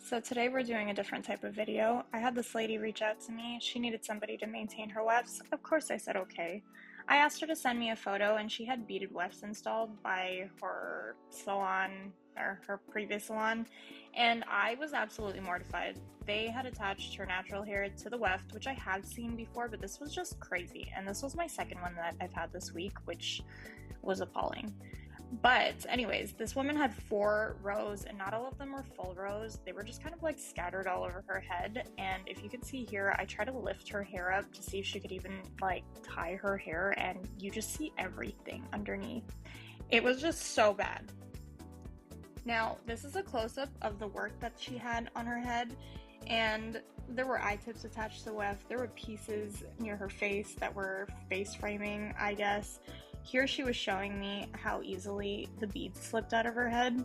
So today we're doing a different type of video. I had this lady reach out to me. She needed somebody to maintain her wefts. Of course I said okay. I asked her to send me a photo and she had beaded wefts installed by her salon or her previous salon, and I was absolutely mortified. They had attached her natural hair to the weft, which I had seen before, but this was just crazy. And this was my second one that I've had this week, which was appalling. But anyways, this woman had 4 rows and not all of them were full rows. They were just kind of like scattered all over her head. And if you can see here, I tried to lift her hair up to see if she could even like tie her hair, and you just see everything underneath. It was just so bad. Now, this is a close-up of the work that she had on her head, and there were eye tips attached to the weft. There were pieces near her face that were face framing, I guess. Here she was showing me how easily the beads slipped out of her head.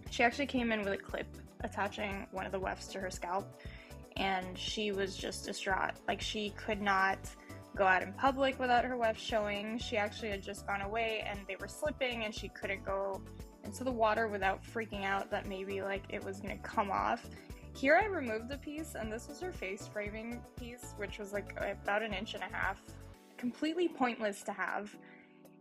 She actually came in with a clip attaching one of the wefts to her scalp, and she was just distraught. Like, she could not go out in public without her weft showing. She actually had just gone away and they were slipping and she couldn't go into the water without freaking out that maybe like it was gonna come off. Here I removed a piece, and this was her face framing piece, which was like about 1.5 inches, completely pointless to have.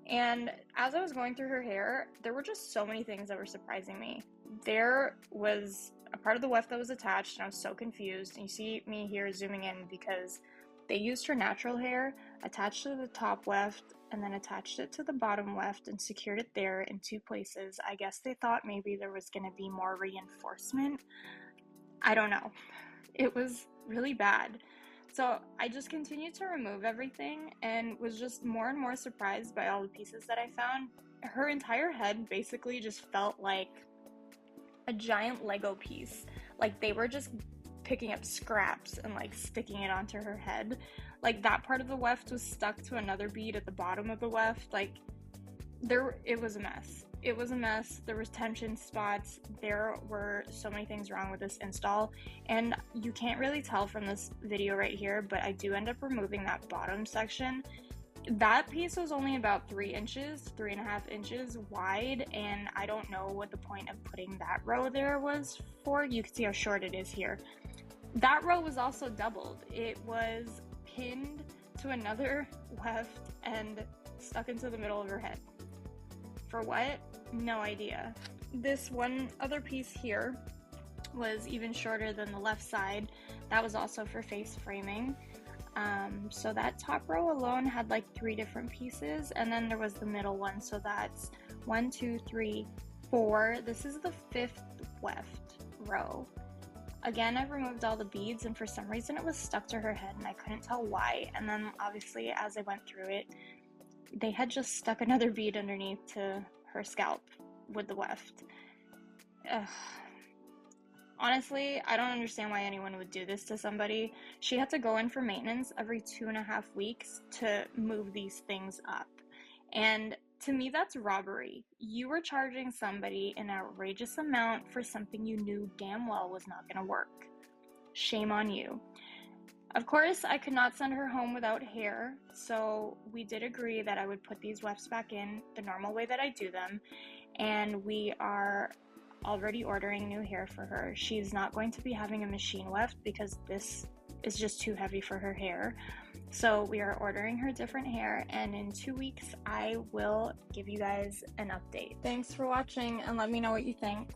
And as I was going through her hair, there were just so many things that were surprising me. There was a part of the weft that was attached, and I was so confused. And you see me here zooming in because they used her natural hair, attached to the top weft, and then attached it to the bottom weft and secured it there in 2 places. I guess they thought maybe there was going to be more reinforcement. I don't know. It was really bad. So I just continued to remove everything and was just more and more surprised by all the pieces that I found. Her entire head basically just felt like a giant Lego piece. Like they were just picking up scraps and like sticking it onto her head. Like that part of the weft was stuck to another bead at the bottom of the weft. Like it was a mess. It was a mess. There was tension spots. There were so many things wrong with this install, and you can't really tell from this video right here, but I do end up removing that bottom section. That piece was only about 3.5 inches wide, and I don't know what the point of putting that row there was for. You can see how short it is here. That row was also doubled. It was pinned to another weft and stuck into the middle of her head. For what? No idea. This one other piece here was even shorter than the left side. That was also for face framing. So that top row alone had like 3 different pieces, and then there was the middle one. So that's 1, 2, 3, 4. This is the 5th weft row. Again, I removed all the beads, and for some reason it was stuck to her head and I couldn't tell why. And then obviously as I went through it, they had just stuck another bead underneath to her scalp with the weft. Ugh. Honestly, I don't understand why anyone would do this to somebody. She had to go in for maintenance every 2.5 weeks to move these things up. And to me, that's robbery. You were charging somebody an outrageous amount for something you knew damn well was not going to work. Shame on you. Of course, I could not send her home without hair, so we did agree that I would put these wefts back in the normal way that I do them, and we are already ordering new hair for her. She's not going to be having a machine weft because this is just too heavy for her hair. So we are ordering her different hair, and in 2 weeks I will give you guys an update. Thanks for watching, and let me know what you think.